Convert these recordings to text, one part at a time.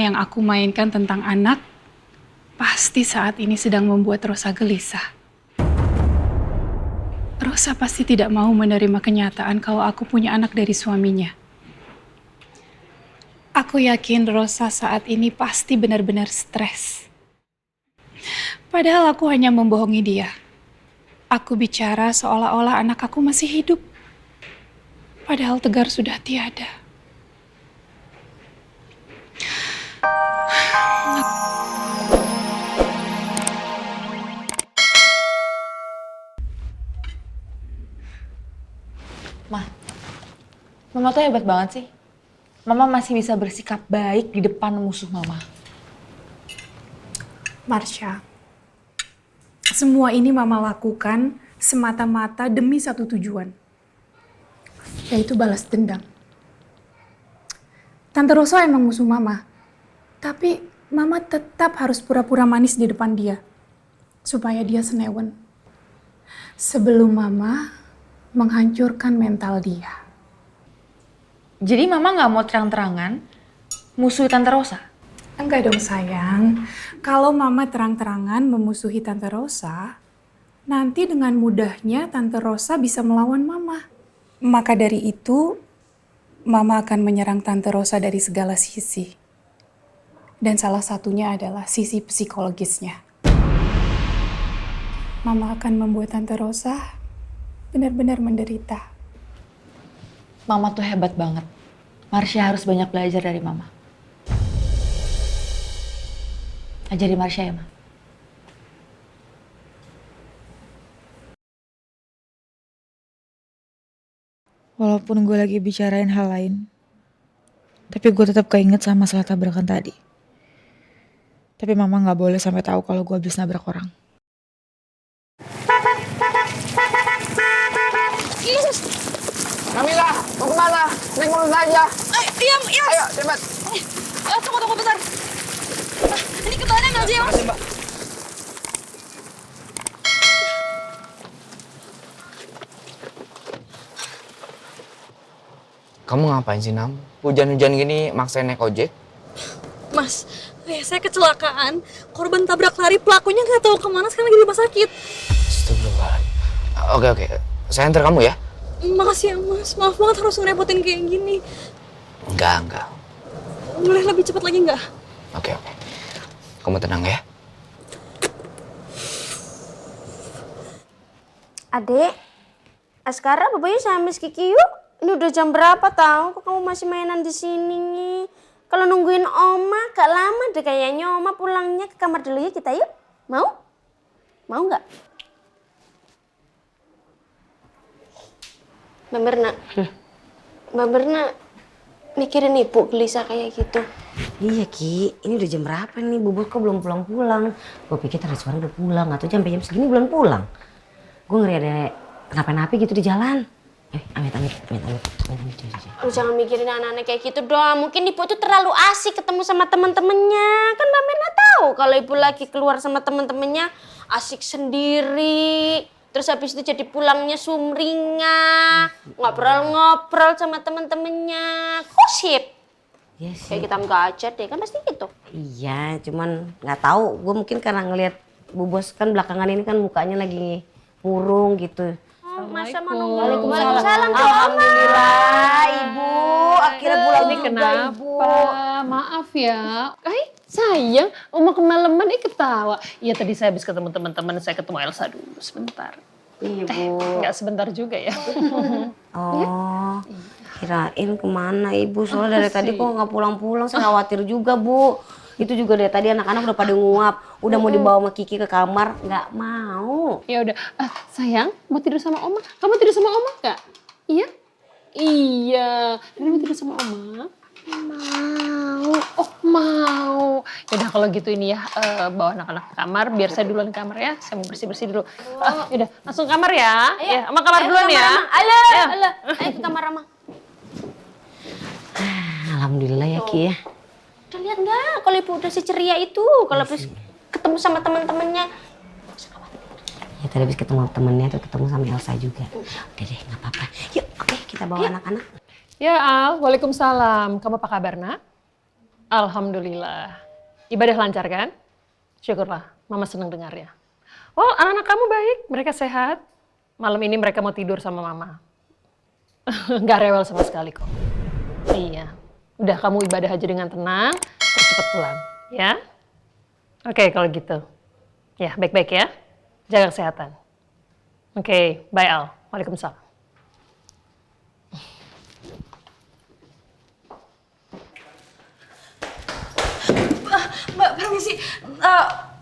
yang aku mainkan tentang anak pasti saat ini sedang membuat Rosa gelisah. Rosa pasti tidak mau menerima kenyataan kalau aku punya anak dari suaminya. Aku yakin Rosa saat ini pasti benar-benar stres. Padahal aku hanya membohongi dia. Aku bicara seolah-olah anak aku masih hidup. Padahal Tegar sudah tiada. Mama tuh hebat banget sih. Mama masih bisa bersikap baik di depan musuh Mama. Marsha, semua ini Mama lakukan semata-mata demi satu tujuan, yaitu balas dendam. Tante Rosa emang musuh Mama, tapi Mama tetap harus pura-pura manis di depan dia, supaya dia senewen. Sebelum Mama menghancurkan mental dia. Jadi Mama nggak mau terang-terangan musuhi Tante Rosa? Enggak dong sayang, kalau Mama terang-terangan memusuhi Tante Rosa, nanti dengan mudahnya Tante Rosa bisa melawan Mama. Maka dari itu, Mama akan menyerang Tante Rosa dari segala sisi. Dan salah satunya adalah sisi psikologisnya. Mama akan membuat Tante Rosa benar-benar menderita. Mama tuh hebat banget. Marsha harus banyak belajar dari Mama. Ajari Marsha ya, Ma. Walaupun gue lagi bicarain hal lain, tapi gue tetap keinget sama masalah tabrakan tadi. Tapi Mama nggak boleh sampai tahu kalau gue habis nabrak orang. Kamila, mau kemana? Naik mobil saja. Iya, Ayo, cepat. tunggu bentar. Ini kembalian aja ya, Mas. Mbak. Kamu ngapain sih, Nam? Hujan-hujan gini maksain naik ojek? Mas, saya kecelakaan. Korban tabrak lari, pelakunya nggak tahu kemana, sekarang lagi di rumah sakit. Astagfirullahaladzim. Oke. Saya antar kamu ya? Makasih ya, Mas. Maaf banget harus ngerepotin kayak gini. Enggak. Boleh lebih cepat lagi nggak? Oke. Kamu tenang ya. Adek, Askara, bapaknya sama Miss Kiki yuk. Ini udah jam berapa tahu? Kok kamu masih mainan di sini nih? Kalau nungguin Oma, gak lama deh kayaknya. Oma pulangnya ke kamar dulu ya kita yuk. Mau? Mau nggak? Mbak Mirna, Mbak Mirna mikirin ibu gelisah kayak gitu. Iya Ki, ini udah jam berapa nih? Bubur kok belum pulang-pulang? Gue pikir tadi suara udah pulang, atau sampai jam segini belum pulang. Gue ngeri ada kenapa-napa gitu di jalan. Amit. Lu jangan mikirin anak-anak kayak gitu dong. Mungkin ibu tuh terlalu asik ketemu sama teman-temannya. Kan Mbak Mirna tahu kalau ibu lagi keluar sama teman-temannya asik sendiri. Terus habis itu jadi pulangnya sumringah, ngobrol-ngobrol sama temen-temennya, gosip. Iya sih. Kayak kita nggak aja deh, kan pasti gitu. Iya, cuman nggak tahu. Gue mungkin karena ngelihat Bu Bos kan belakangan ini kan mukanya lagi murung gitu. Masa mau nunggu? Waalaikumsalam. Alhamdulillah, Ibu. Akhirnya pulang Ini juga, kenapa? Ibu. Maaf ya. Sayang, Oma kemalaman ketawa. Iya tadi saya habis ketemu teman-teman, saya ketemu Elsa dulu sebentar. Iya, Bu. Nggak sebentar juga ya. Oh, kirain kemana Ibu? Soalnya dari tadi kok nggak pulang-pulang, saya khawatir juga, Bu. Itu juga dari tadi anak-anak udah pada nguap, udah mau dibawa sama Kiki ke kamar, nggak mau. Ya udah, sayang mau tidur sama Oma? Kamu tidur sama Oma nggak? Iya? Iya. Rena mau tidur sama Oma? Mau. Oh mau. Yaudah kalau gitu ini ya, bawa anak-anak ke kamar, biar saya duluan ke kamar ya. Saya mau bersih-bersih dulu. Yaudah, langsung ke kamar ya. Ya, Oma kamar duluan ya. Ayo, ayo ke kamar Rama. Alhamdulillah ya Ki ya. Udah lihat nggak? Kalau ibu udah seceria itu, kalau habis ketemu sama teman-temannya. Ya tadi habis ketemu temennya tuh ketemu sama Elsa juga. Udah deh nggak apa-apa. Yuk oke kita bawa anak-anak. Ya Al, waalaikumsalam. Kamu apa kabar nak? Alhamdulillah. Ibadah lancar kan? Syukurlah, Mama senang dengarnya. Oh, anak-anak kamu baik, mereka sehat. Malam ini mereka mau tidur sama Mama. Nggak rewel sama sekali kok. Iya, udah kamu ibadah aja dengan tenang, terus cepet pulang, ya? Oke, kalau gitu. Ya, baik-baik ya. Jaga kesehatan. Oke, bye Al. Waalaikumsalam. Mbak, permisi.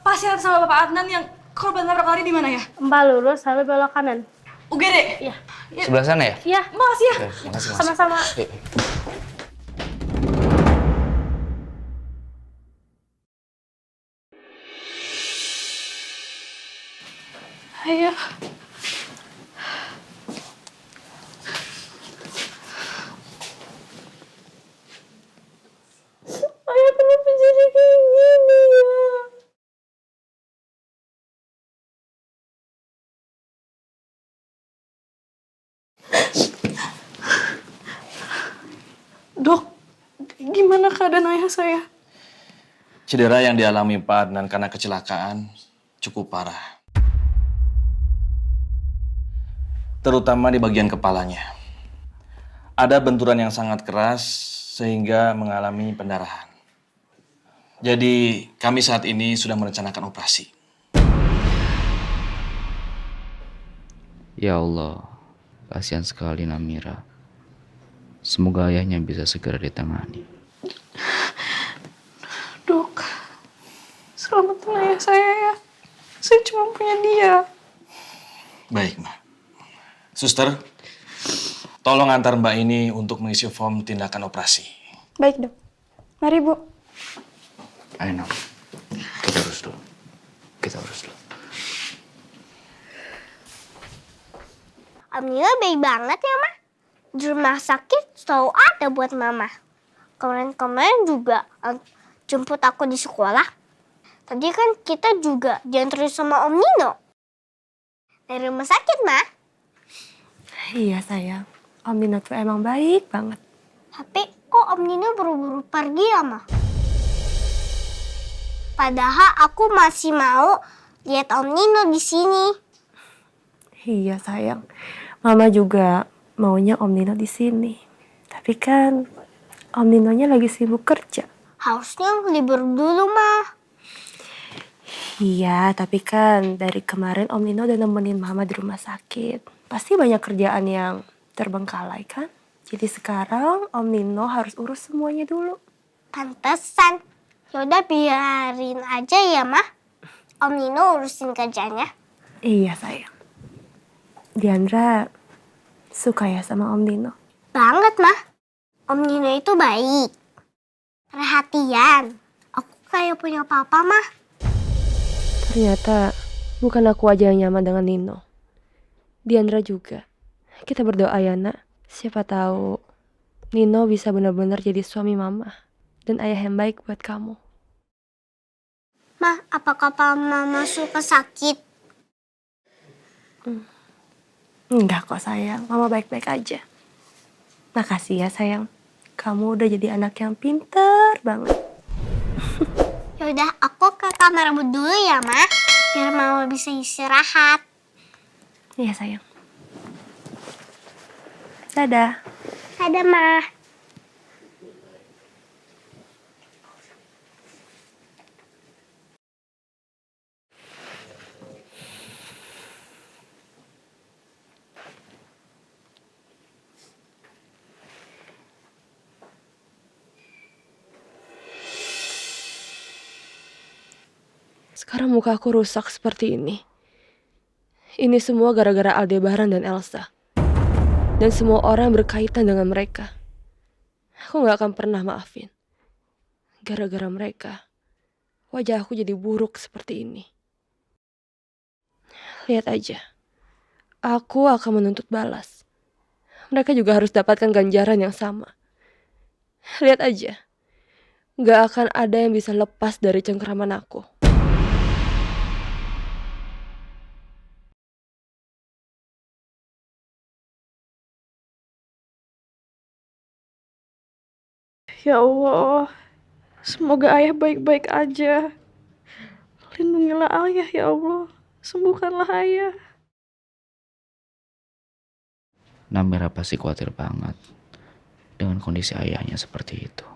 Pasien sama Bapak Adnan yang korban tabrak lari di mana ya? Mbak lurus lalu belok kanan. UGD? Iya. Sebelah sana ya? Iya, Makasih ya. Makasih, Mas. sama-sama. Yuk. Ayo. Ayo, kenapa jadi kayak gini ya? Dok, gimana keadaan ayah saya? Cedera yang dialami Pak Adnan karena kecelakaan cukup parah. Terutama di bagian kepalanya. Ada benturan yang sangat keras sehingga mengalami pendarahan. Jadi kami saat ini sudah merencanakan operasi. Ya Allah, kasihan sekali Namira. Semoga ayahnya bisa segera ditangani. Dok, selamatkan ayah saya ya. Saya cuma punya dia. Baik, Mbak. Suster, tolong antar Mbak ini untuk mengisi form tindakan operasi. Baik, Dok. Mari, Bu. Ayo, Nam. Kita urus dulu. Om Nino baik banget ya, Ma. Di rumah sakit selalu ada buat Mama. Kemarin-kemarin juga jemput aku di sekolah. Tadi kan kita juga diantarin sama Om Nino. Dari rumah sakit, Ma. Iya sayang, Om Nino tuh emang baik banget. Tapi kok Om Nino buru-buru pergi ya, Ma? Padahal aku masih mau lihat Om Nino di sini. Iya sayang, Mama juga maunya Om Nino di sini. Tapi kan Om Ninonya lagi sibuk kerja. Harusnya libur dulu, Ma. Iya, tapi kan dari kemarin Om Nino udah nemenin Mama di rumah sakit. Pasti banyak kerjaan yang terbengkalai kan? Jadi sekarang Om Nino harus urus semuanya dulu. Pantesan. Yaudah biarin aja ya, Ma. Om Nino urusin kerjanya. Iya sayang. Diandra suka ya sama Om Nino? Banget, Ma. Om Nino itu baik. Perhatian. Aku kayak punya papa, Ma. Ternyata bukan aku aja yang nyaman dengan Nino. Diandra juga. Kita berdoa ya, Nak. Siapa tahu Nino bisa benar-benar jadi suami Mama dan ayah yang baik buat kamu. Ma, apakah Mama suka sakit? Enggak kok sayang, Mama baik-baik aja. Makasih ya sayang, kamu udah jadi anak yang pinter banget. Yaudah, aku ke kamar dulu ya, Ma. Biar Mama bisa istirahat. Iya sayang. Dadah. Dadah, Ma. Sekarang muka aku rusak seperti ini. Ini semua gara-gara Aldebaran dan Elsa. Dan semua orang berkaitan dengan mereka. Aku gak akan pernah maafin. Gara-gara mereka, wajah aku jadi buruk seperti ini. Lihat aja. Aku akan menuntut balas. Mereka juga harus dapatkan ganjaran yang sama. Lihat aja. Gak akan ada yang bisa lepas dari cengkeraman aku. Ya Allah, Semoga ayah baik-baik aja. Lindungilah ayah ya Allah. Sembuhkanlah ayah. Namira pasti khawatir banget dengan kondisi ayahnya seperti itu.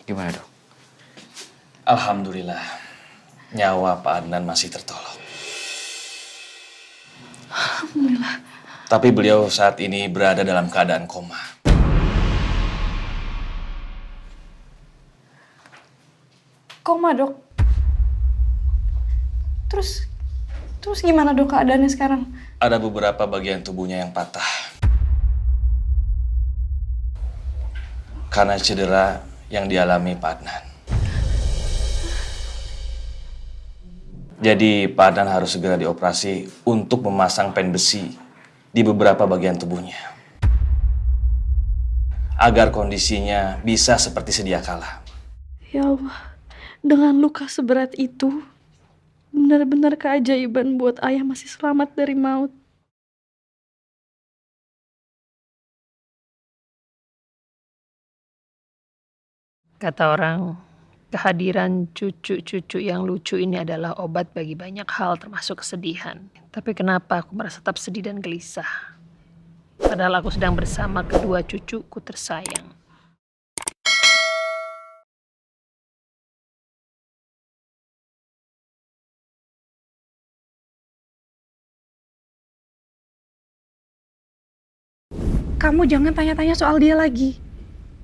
Gimana dok? Alhamdulillah, nyawa Pak Adnan masih tertolong. Alhamdulillah. Tapi beliau saat ini berada dalam keadaan koma. Koma dok. Terus gimana dok keadaannya sekarang? Ada beberapa bagian tubuhnya yang patah. Karena cedera yang dialami Pak Adnan. Jadi Pak Adnan harus segera dioperasi untuk memasang pen besi di beberapa bagian tubuhnya. Agar kondisinya bisa seperti sedia kala. Ya Allah, dengan luka seberat itu, benar-benar keajaiban buat ayah masih selamat dari maut. Kata orang, kehadiran cucu-cucu yang lucu ini adalah obat bagi banyak hal termasuk kesedihan. Tapi kenapa aku merasa tetap sedih dan gelisah? Padahal aku sedang bersama kedua cucuku tersayang. Kamu jangan tanya-tanya soal dia lagi.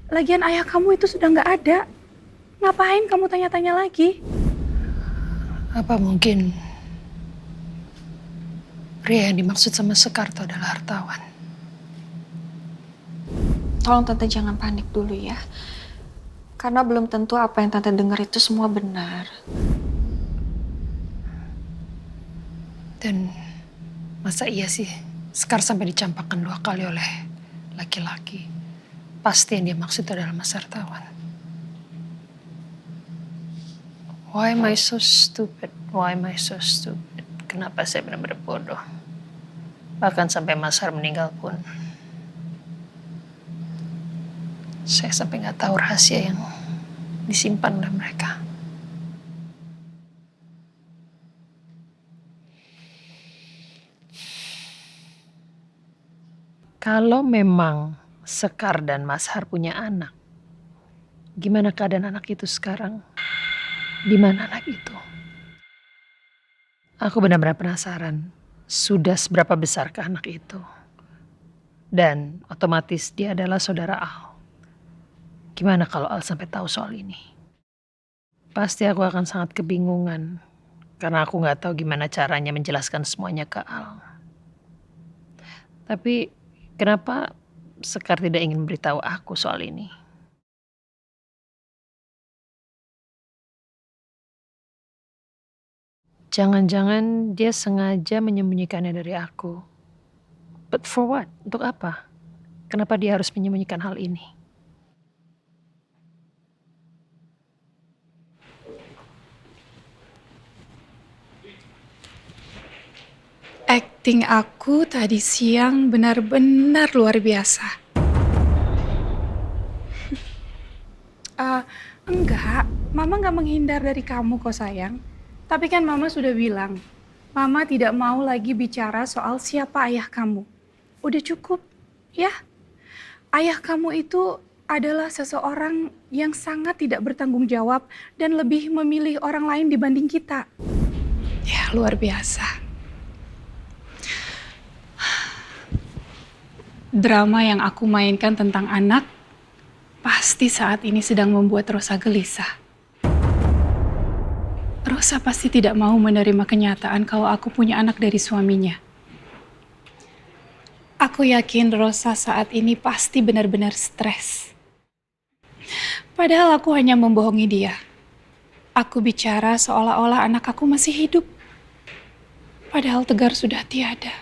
Lagian ayah kamu itu sudah nggak ada. Ngapain kamu tanya-tanya lagi? Apa mungkin pria yang dimaksud sama Sekarto adalah hartawan? Tolong Tante jangan panik dulu ya. Karena belum tentu apa yang Tante dengar itu semua benar. Dan masa iya sih Sekar sampai dicampakkan 2 kali oleh laki-laki? Pasti yang dia maksud adalah Mas hartawan. Why am I so stupid? Why am I so stupid? Kenapa saya benar-benar bodoh? Bahkan sampai Mas Har meninggal pun, saya sampai nggak tahu rahasia yang disimpan oleh mereka. Kalau memang Sekar dan Mas Har punya anak, gimana keadaan anak itu sekarang? Di mana anak itu? Aku benar-benar penasaran, sudah seberapa besarkah anak itu? Dan otomatis dia adalah saudara Al. Gimana kalau Al sampai tahu soal ini? Pasti aku akan sangat kebingungan, karena aku nggak tahu gimana caranya menjelaskan semuanya ke Al. Tapi kenapa Sekar tidak ingin beritahu aku soal ini? Jangan-jangan dia sengaja menyembunyikannya dari aku. But for what? Untuk apa? Kenapa dia harus menyembunyikan hal ini? Acting aku tadi siang benar-benar luar biasa. Enggak, Mama nggak menghindar dari kamu kok sayang. Tapi kan Mama sudah bilang, Mama tidak mau lagi bicara soal siapa ayah kamu. Udah cukup, ya. Ayah kamu itu adalah seseorang yang sangat tidak bertanggung jawab dan lebih memilih orang lain dibanding kita. Ya, luar biasa. Drama yang aku mainkan tentang anak pasti saat ini sedang membuat Rosa gelisah. Rosa pasti tidak mau menerima kenyataan kalau aku punya anak dari suaminya. Aku yakin Rosa saat ini pasti benar-benar stres. Padahal aku hanya membohongi dia. Aku bicara seolah-olah anak aku masih hidup. Padahal Tegar sudah tiada.